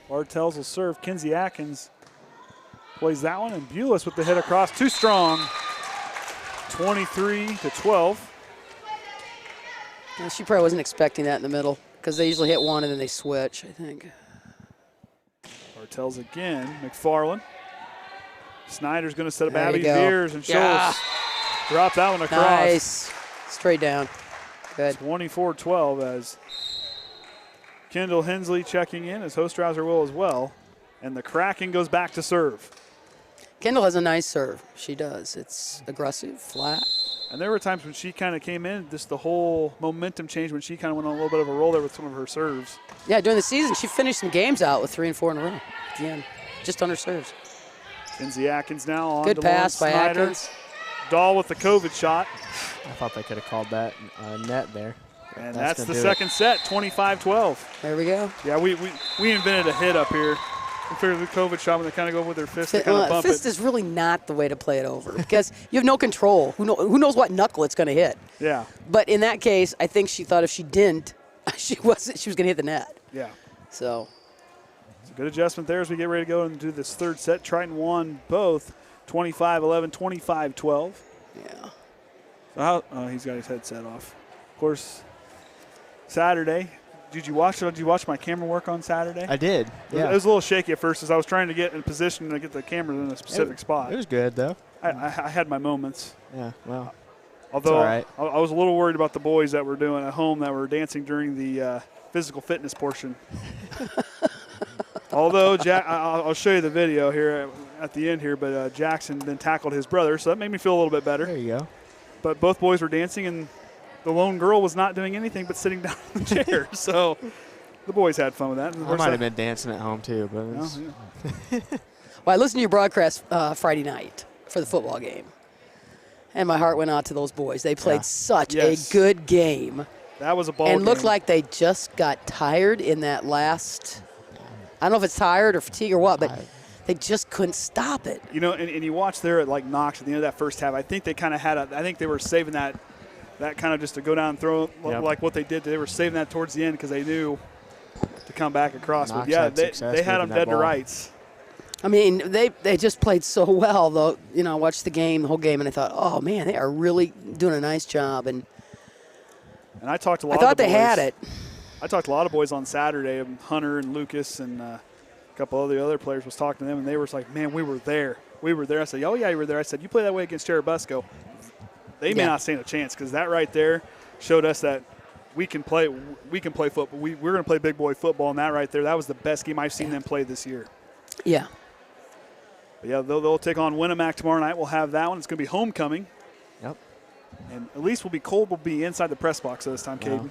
Bartels will serve. Kinsey Atkins plays that one, and Bulis with the hit across. Too strong. 23-12.
Yeah, she probably wasn't expecting that in the middle because they usually hit one and then they switch, I think.
Bartels again. McFarland. Snyder's going to set up
There you
Abby
go.
Beers, and she'll drop that one across.
Nice. Straight down. Good.
24-12 as Kendall Hensley checking in, as Hostrauser will as well. And the Kraken goes back to serve.
Kendall has a nice serve. She does. It's aggressive, flat.
And there were times when she kind of came in, just the whole momentum changed when she kind of went on a little bit of a roll there with some of her serves.
Yeah, during the season, she finished some games out with 3 and 4 in a row at the end, just on her serves.
Kinsey Atkins now on
Good
to
pass by
Lauren Snyder.
Atkins.
Dahl with the COVID shot.
I thought they could have called that net there.
And that's the
gonna do
second set, 25-12.
There we go.
Yeah, we invented a hit up here. We figured the COVID shot when they kind of go with their fist, they kind of bump
fist
it.
is really not the way to play it over because you have no control. Who knows what knuckle it's going to hit?
Yeah.
But in that case, I think she thought if she didn't, she was going to hit the net.
Yeah.
So.
It's a good adjustment there as we get ready to go and do this third set. Triton won both 25-11, 25-12.
Yeah.
So he's got his headset off. Of course, Saturday. Did you watch my camera work on Saturday?
I did. Yeah.
It was a little shaky at first as I was trying to get in position to get the camera in a specific spot.
It was good, though.
I had my moments.
Yeah, well,
Although
all right.
I was a little worried about the boys that were doing at home that were dancing during the physical fitness portion. Although, I'll show you the video here at the end here, but Jackson then tackled his brother, so that made me feel a little bit better.
There you go.
But both boys were dancing, and the lone girl was not doing anything but sitting down in the chair. So the boys had fun with that.
I might have been dancing at home, too. But
Well, I listened to your broadcast Friday night for the football game, and my heart went out to those boys. They played such a good game.
That was a ball
and
game.
Looked like they just got tired in that last – I don't know if it's tired or fatigue or what, but they just couldn't stop it.
You know, and you watch there at like Knox at the end of that first half, I think they kind of had I think they were saving that kind of just to go down and throw like what they did. They were saving that towards the end because they knew to come back across.
Knox
but yeah,
had
they had them dead to rights.
I mean, they just played so well, though. You know, I watched the whole game, and I thought, oh, man, they are really doing a nice job. And
I talked to a lot
I thought
of the boys.
they had it.
I talked to a lot of boys on Saturday, Hunter and Lucas and a couple of the other players was talking to them, and they were like, man, we were there. We were there. I said, oh, yeah, you were there. I said, you play that way against Cherubusco, they may not stand a chance because that right there showed us that we can play football. We're going to play big boy football, and that right there, that was the best game I've seen them play this year.
Yeah.
But yeah, they'll take on Winnemac tomorrow night. We'll have that one. It's going to be homecoming.
Yep.
And at least we'll be cold. We'll be inside the press box this time, Caden.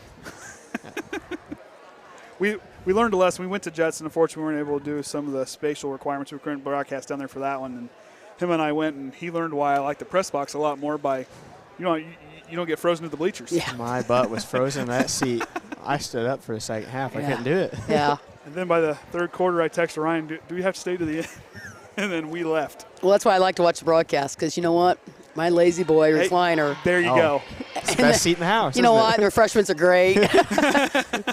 We learned a lesson. We went to Jets, and unfortunately we weren't able to do some of the spatial requirements. We couldn't broadcast down there for that one. And him and I went, and he learned why I like the press box a lot more by, you don't get frozen to the bleachers.
Yeah.
My butt was frozen in that seat. I stood up for the second half. I couldn't do it.
Yeah.
And then by the third quarter, I texted Ryan, do we have to stay to the end? And then we left.
Well, that's why I like to watch the broadcast because you know what? My lazy boy recliner.
There you go.
It's the best seat in the house.
You know what? The refreshments are great.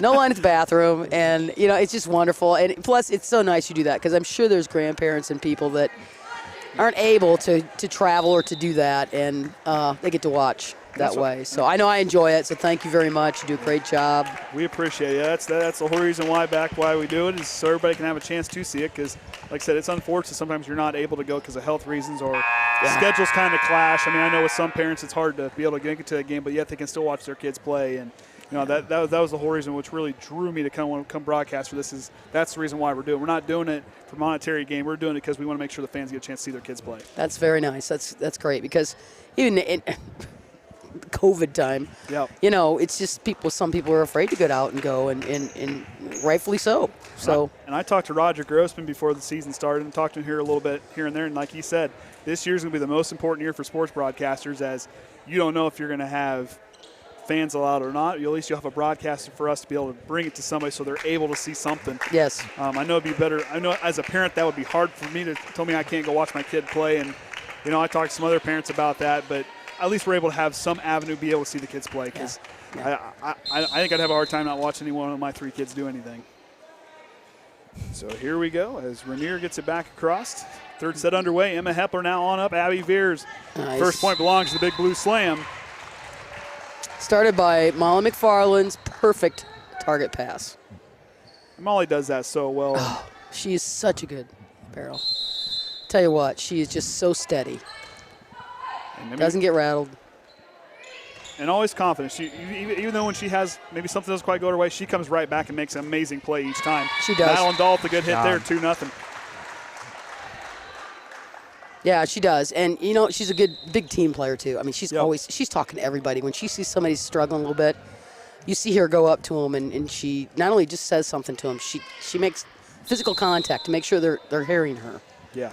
No line at the bathroom. And, it's just wonderful. And plus, it's so nice you do that because I'm sure there's grandparents and people that aren't able to travel or to do that, and they get to watch. that way. So I know I enjoy it, so thank you very much. You do a great job.
We appreciate it. That's the whole reason why we do it, is so everybody can have a chance to see it, because, like I said, it's unfortunate sometimes you're not able to go because of health reasons or schedules kind of clash. I mean, I know with some parents it's hard to be able to get to a game, but yet they can still watch their kids play. And that was the whole reason which really drew me to come broadcast for this. That's the reason why we're doing it. We're not doing it for monetary gain. We're doing it because we want to make sure the fans get a chance to see their kids play.
That's very nice. That's great, because even in COVID time, it's just some people are afraid to get out and go, and rightfully so. So.
And I talked to Roger Grossman before the season started, and talked to him here a little bit here and there, and like he said, this year's going to be the most important year for sports broadcasters, as you don't know if you're going to have fans allowed or not. At least you'll have a broadcaster for us to be able to bring it to somebody so they're able to see something.
Yes.
I know it'd be better. I know as a parent that would be hard for me to tell me I can't go watch my kid play, and I talked to some other parents about that, but at least we're able to have some avenue to be able to see the kids play, because I think I'd have a hard time not watching any one of my 3 kids do anything. So here we go as Rainier gets it back across. Third set underway. Emma Hepler now on up. Abby Veers.
Nice.
First point belongs to the Big Blue Slam.
Started by Molly McFarland's perfect target pass.
Molly does that so well.
Oh, she is such a good barrel. Tell you what, she is just so steady. Doesn't get rattled.
And always confident. She, even though when she has maybe something doesn't quite go her way, she comes right back and makes an amazing play each time.
She does.
Madeline Dahl with a good hit there, 2-0.
Yeah, she does. And, she's a good big team player, too. I mean, she's talking to everybody. When she sees somebody struggling a little bit, you see her go up to them, and she not only just says something to them, she makes physical contact to make sure they're hearing her.
Yeah.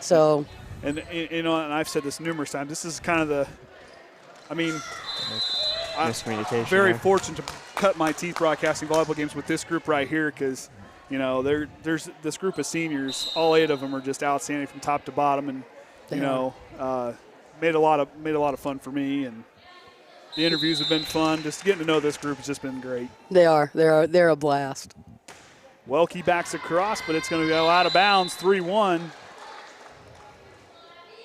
So.
And, and I've said this numerous times, this is kind of
miscommunication.
I'm very fortunate to cut my teeth broadcasting volleyball games with this group right here, because there's this group of seniors. All 8 of them are just outstanding from top to bottom, and made a lot of fun for me. And the interviews have been fun. Just getting to know this group has just been great.
They're a blast.
Welke backs across, but it's going to go out of bounds. 3-1.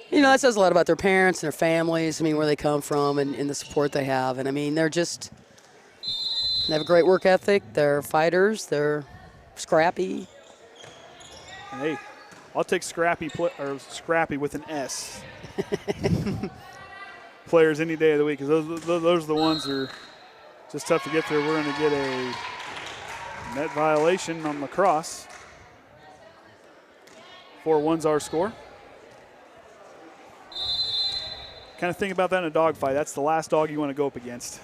That says a lot about their parents and their families. I mean, where they come from and the support they have. And I mean, they have a great work ethic. They're fighters. They're scrappy.
Hey, I'll take scrappy with an S. Players any day of the week, because those are the ones that are just tough to get through. We're going to get a net violation on LaCrosse. 4-1's our score. Kind of think about that in a dog fight. That's the last dog you want to go up against.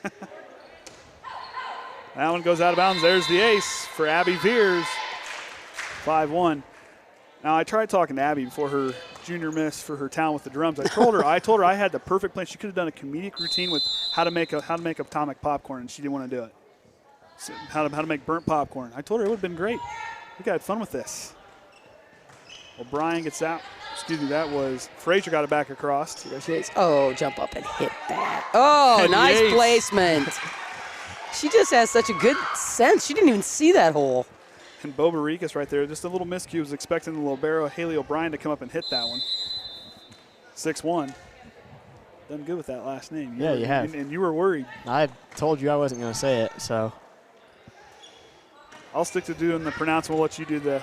That one goes out of bounds. There's the ace for Abby Veers. 5-1. Now, I tried talking to Abby before her junior miss for her talent with the drums. I told her I had the perfect plan. She could have done a comedic routine with how to make atomic popcorn, and she didn't want to do it. So how to make burnt popcorn. I told her it would have been great. We got fun with this. O'Brien gets out. Excuse me, that was Frazier got it back across.
Oh, jump up and hit that. Oh,
And
nice
Yates.
placement. She just has such a good sense. She didn't even see that hole.
And Bo Baricus right there. Just a little miscue. Was expecting the libero Haley O'Brien to come up and hit that one. 6-1. Done good with that last name.
You have.
And you were worried.
I told you I wasn't going to say it, so.
I'll stick to doing the pronouncement. We'll let you do the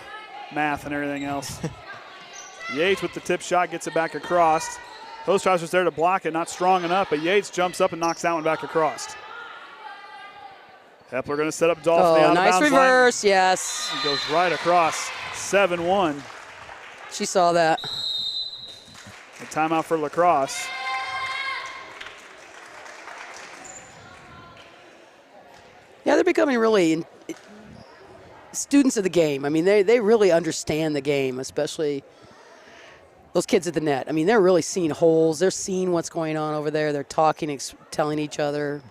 math and everything else. Yates with the tip shot gets it back across. Hostros was there to block it, not strong enough, but Yates jumps up and knocks that one back across. Hepler going to set up Dolphin.
Oh, nice reverse, yes.
He goes right across, 7-1.
She saw that.
A timeout for LaCrosse.
Yeah, they're becoming really students of the game. I mean, they really understand the game, especially those kids at the net. I mean, they're really seeing holes. They're seeing what's going on over there. They're talking, telling each other.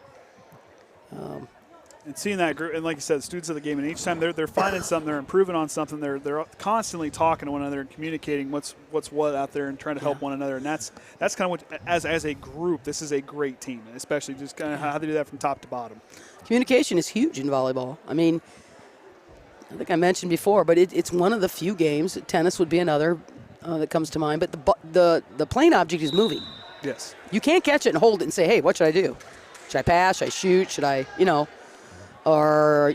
And seeing that group, and like you said, students of the game, and each time they're finding something, they're improving on something, they're constantly talking to one another and communicating what's what out there and trying to help one another. And that's kind of what, as a group, this is a great team, and especially just kind of how they do that from top to bottom. Communication
is huge in volleyball. I mean, I think I mentioned before, but it's one of the few games. Tennis would be another that comes to mind. But the playing object is moving.
Yes.
You can't catch it and hold it and say, hey, what should I do? Should I pass? Should I shoot? Should I, or,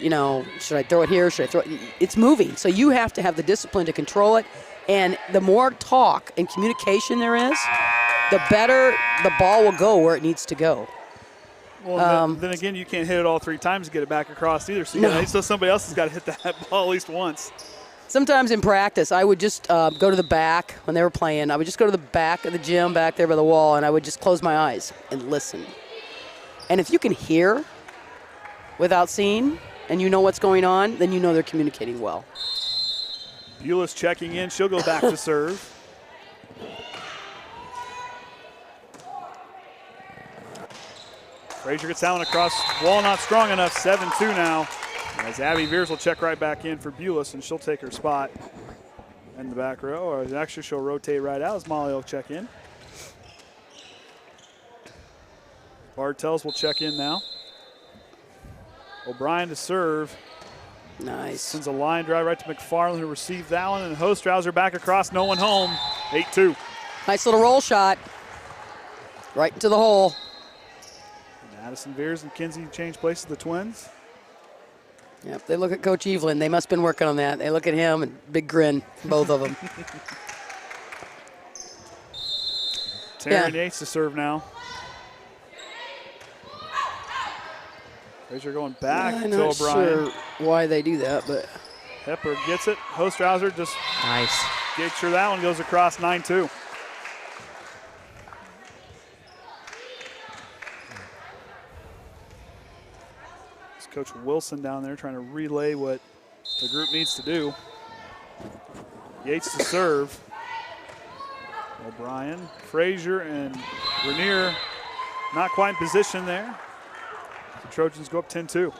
should I throw it here? Should I throw it? It's moving. So you have to have the discipline to control it. And the more talk and communication there is, the better the ball will go where it needs to go.
Well, then again, you can't hit it all 3 times to get it back across either. So somebody else has got to hit that ball at least once.
Sometimes in practice, I would just go to the back when they were playing. I would just go to the back of the gym back there by the wall, and I would just close my eyes and listen. And if you can hear without seeing and you know what's going on, then you know they're communicating well.
Beulah's checking in. She'll go back to serve. Frazier gets that one across. Wall not strong enough. 7-2 now. As Abby Veers will check right back in for Beulah, and she'll take her spot in the back row. Or actually, she'll rotate right out as Molly will check in. Bartels will check in now. O'Brien to serve.
Nice.
Sends a line drive right to McFarland, who received that one, and Hostrouser back across, no one home. 8-2.
Nice little roll shot. Right into the hole.
Madison Veers and Kinsey change places, the Twins.
Yep, they look at Coach Evelyn. They must have been working on that. They look at him and big grin, both of them.
Taryn Yates to serve now. Frazier going back to O'Brien.
I'm not sure why they do that, but.
Hepler gets it. Hostrouser just
Nice.
gets sure that one goes across 9-2. It's Coach Wilson down there trying to relay what the group needs to do. Yates to serve. O'Brien, Frazier, and Grenier not quite in position there. The Trojans go up 10-2.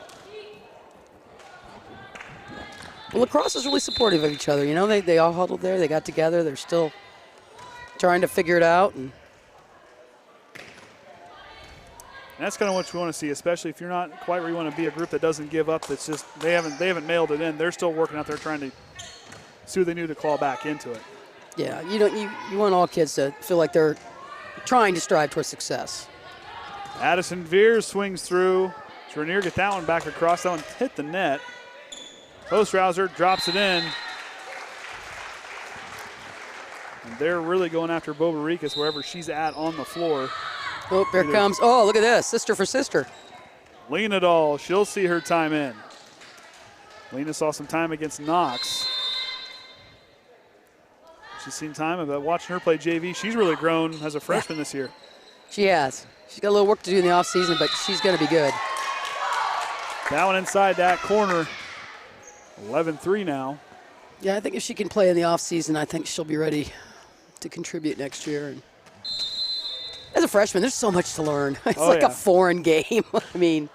Well, LaCrosse is really supportive of each other. You know, they all huddled there. They got together. They're still trying to figure it out. And
that's kind of what you want to see, especially if you're not quite where you want to be, a group that doesn't give up. That's just they haven't mailed it in. They're still working out there trying to see what they need to claw back into it.
yeah, you want all kids to feel like they're trying to strive towards success.
Addison Veers swings through. Grenier get that one back across. That one hit the net. Hostrouser drops it in. And they're really going after Bobaricas wherever she's at on the floor.
Oh, here comes. Oh, look at this. Sister for sister.
Lena Dahl, she'll see her time in. Lena saw some time against Knox. She's seen time about watching her play JV. She's really grown as a freshman this year.
She has. She's got a little work to do in the offseason, but she's going to be good.
That one inside that corner. 11-3 now.
Yeah, I think if she can play in the offseason, I think she'll be ready to contribute next year. And as a freshman, there's so much to learn. It's a foreign game. I mean,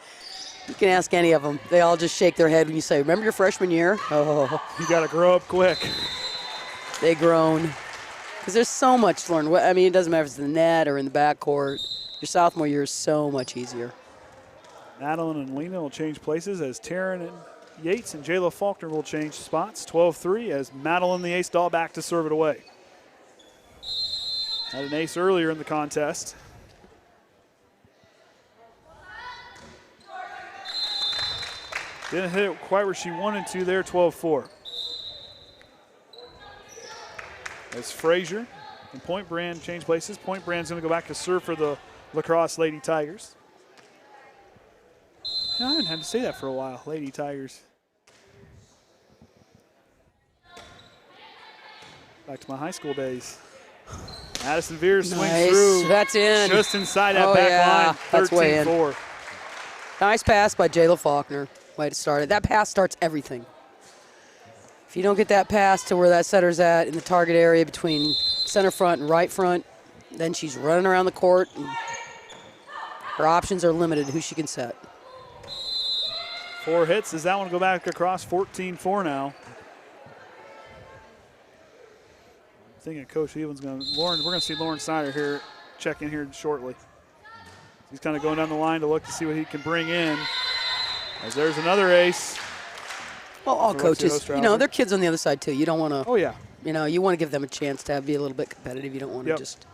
you can ask any of them. They all just shake their head when you say, remember your freshman year? Oh.
You got to grow up quick.
They grown. Because there's so much to learn. I mean, it doesn't matter if it's in the net or in the backcourt. Your sophomore year is so much easier.
Madeline and Lena will change places as Taryn and Yates and Jayla Faulkner will change spots. 12-3 as Madeline the ace doll back to serve it away. Had an ace earlier in the contest. Didn't hit it quite where she wanted to there, 12-4. As Frazier and Point Brand change places. Point Brand's going to go back to serve for the LaCrosse Lady Tigers. I haven't had to say that for a while, Lady Tigers. Back to my high school days. Addison Veers swings through.
That's in.
Just inside that back line. 13-4.
Nice pass by Jayla Faulkner. Way to start it. That pass starts everything. If you don't get that pass to where that setter's at in the target area between center front and right front, then she's running around the court and her options are limited who she can set.
4 hits. Does that one go back across? 14-4 now. I'm thinking Coach Evan's going to, we're going to see Lauren Snyder here, check in here shortly. He's kind of going down the line to look to see what he can bring in. As there's another ace.
Well, all coaches, they're kids on the other side too. You don't want to, you want to give them a chance to be a little bit competitive. You don't want to just.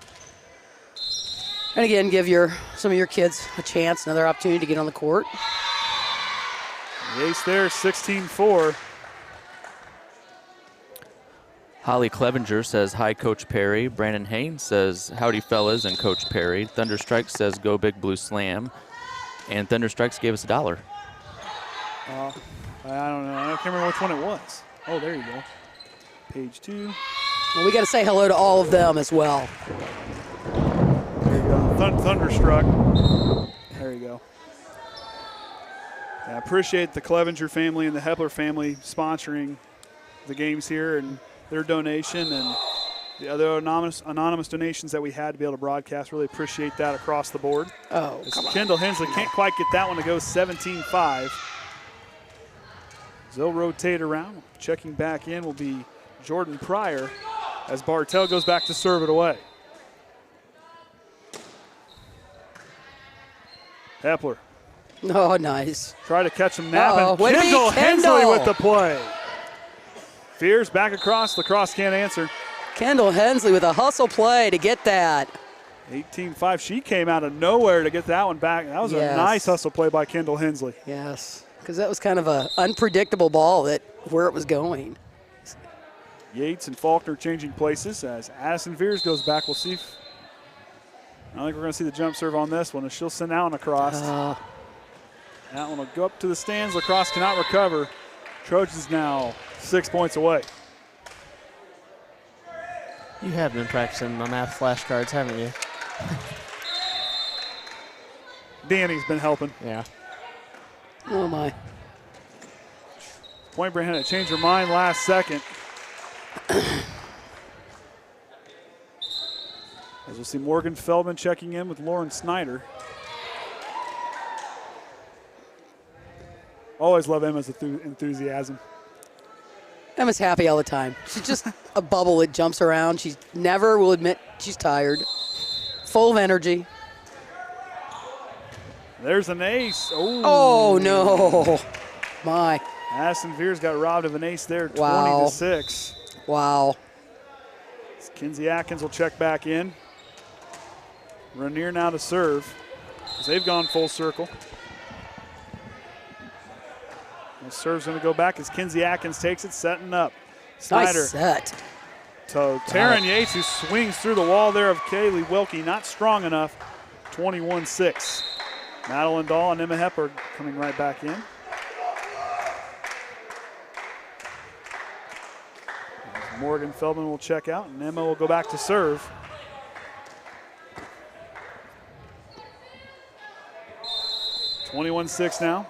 And again, give some of your kids a chance, another opportunity to get on the court.
The ace there, 16-4.
Holly Clevenger says, hi, Coach Perry. Brandon Haynes says, howdy, fellas, and Coach Perry. Thunderstrikes says, go Big Blue Slam. And Thunderstrikes gave us $1.
I don't know. I can't remember which one it was. Oh, there you go. Page 2.
Well, we got to say hello to all of them as well.
There you go. Thunderstruck. There you go. I appreciate the Clevenger family and the Hepler family sponsoring the games here and their donation and the other anonymous donations that we had to be able to broadcast. Really appreciate that across the board.
Oh, come on.
Kendall Hensley can't quite get that one to go, 17-5. They'll rotate around. Checking back in will be Jordan Pryor as Bartel goes back to serve it away. Hepler.
Oh, nice.
Try to catch him napping.
Uh-oh.
Kendall Hensley
Kendall.
with the play. Fears back across. LaCrosse can't answer.
Kendall Hensley with a hustle play to get that.
18-5. She came out of nowhere to get that one back. That was a nice hustle play by Kendall Hensley.
Yes, because that was kind of an unpredictable ball where it was going.
Yates and Faulkner changing places as Addison Veers goes back. We'll see if I don't think we're going to see the jump serve on this one as she'll send that one across. That one will go up to the stands. LaCrosse cannot recover. Trojans now 6 points away.
You have been practicing my math flashcards, haven't you?
Danny's been helping.
Yeah.
Oh, my.
Point Break had to change her mind last second. As we'll see Morgan Feldman checking in with Lauren Snyder. Always love Emma's enthusiasm.
Emma's happy all the time. She's just a bubble that jumps around. She never will admit she's tired. Full of energy.
There's an ace.
Oh, no. My.
Addison Veers got robbed of an ace there,
Wow.
20-6.
Wow.
Kinsey Atkins will check back in. Rainier now to serve as they've gone full circle. The serve's going to go back as Kinsey Atkins takes it, setting up. Snyder
Nice set.
to Taryn Yates, who swings through the wall there of Kaylee Wilkie. Not strong enough. 21-6. Madeline Dahl and Emma Hepler coming right back in. Morgan Feldman will check out, and Emma will go back to serve. (21-6) now.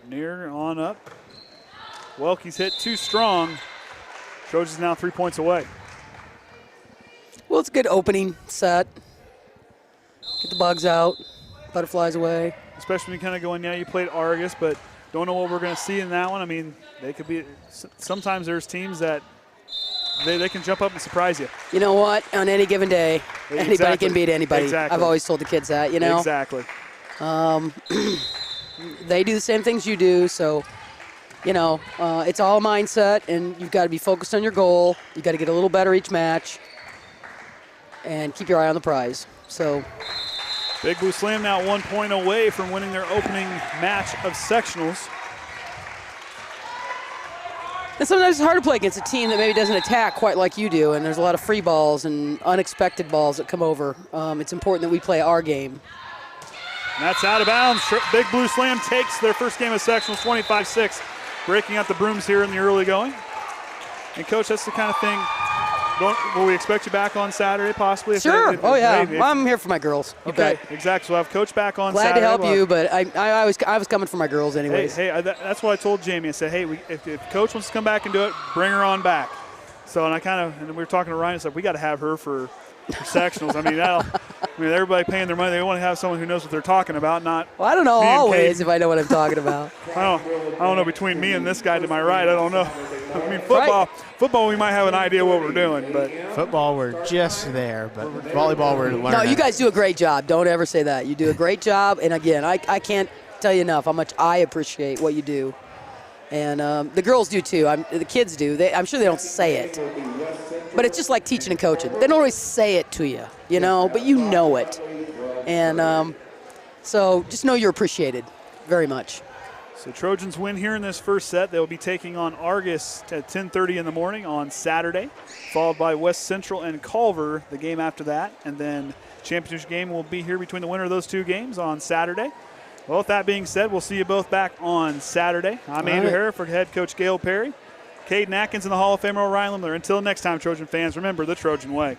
Near on up. Welke's hit too strong. Trojans now 3 points away.
Well, it's a good opening set. Get the bugs out, butterflies away.
Especially when you kind of go in, yeah, you played Argus, but don't know what we're going to see in that one. I mean, they could be, sometimes there's teams that they can jump up and surprise you.
You know what? On any given day, anybody can beat anybody.
Exactly.
I've always told the kids that, you know.
Exactly.
They do the same things you do, so, you know, it's all a mindset, and you've got to be focused on your goal. You've got to get a little better each match and keep your eye on the prize. So,
Big Blue Slam now 1 point away from winning their opening match of sectionals.
and sometimes it's hard to play against a team that maybe doesn't attack quite like you do, and there's a lot of free balls and unexpected balls that come over. It's important that we play our game.
And that's out of bounds. Big Blue Slam takes their first game of sectionals, 25-6, breaking out the brooms here in the early going. And, Coach, that's the kind of thing. Will we expect you back on Saturday, possibly?
Sure. Oh, yeah. I'm here for my girls. You
Okay,
bet.
exactly. So we'll have Coach back on
Glad
Saturday.
to help you, but I was coming for my girls anyways.
Hey, that's what I told Jamie. I said, hey, if Coach wants to come back and do it, bring her on back. So, and we were talking to Ryan. It's like, we got to have her for sectionals. I mean, everybody paying their money, they want to have someone who knows what they're talking about, not.
Well, I don't know
me and
always
Kate.
if I know what I'm talking about.
I don't know, between me and this guy to my right, I don't know. I mean, football, we might have an idea what we're doing, but.
Football, we're just there, but volleyball, we're learning.
No, you guys do a great job. Don't ever say that. You do a great job, and again, I can't tell you enough how much I appreciate what you do. And the girls do too. The kids do. I'm sure they don't say it. But it's just like teaching and coaching. They don't always say it to you, but you know it. And so just know you're appreciated very much.
So Trojans win here in this first set. They'll be taking on Argus at 10:30 in the morning on Saturday, followed by West Central and Culver the game after that. And then championship game will be here between the winner of those two games on Saturday. Well, with that being said, we'll see you both back on Saturday. I'm Andrew Harrah for head coach Gail Perry. Caden Atkins and the Hall of Famer Orion Lemler. Until next time, Trojan fans, remember the Trojan way.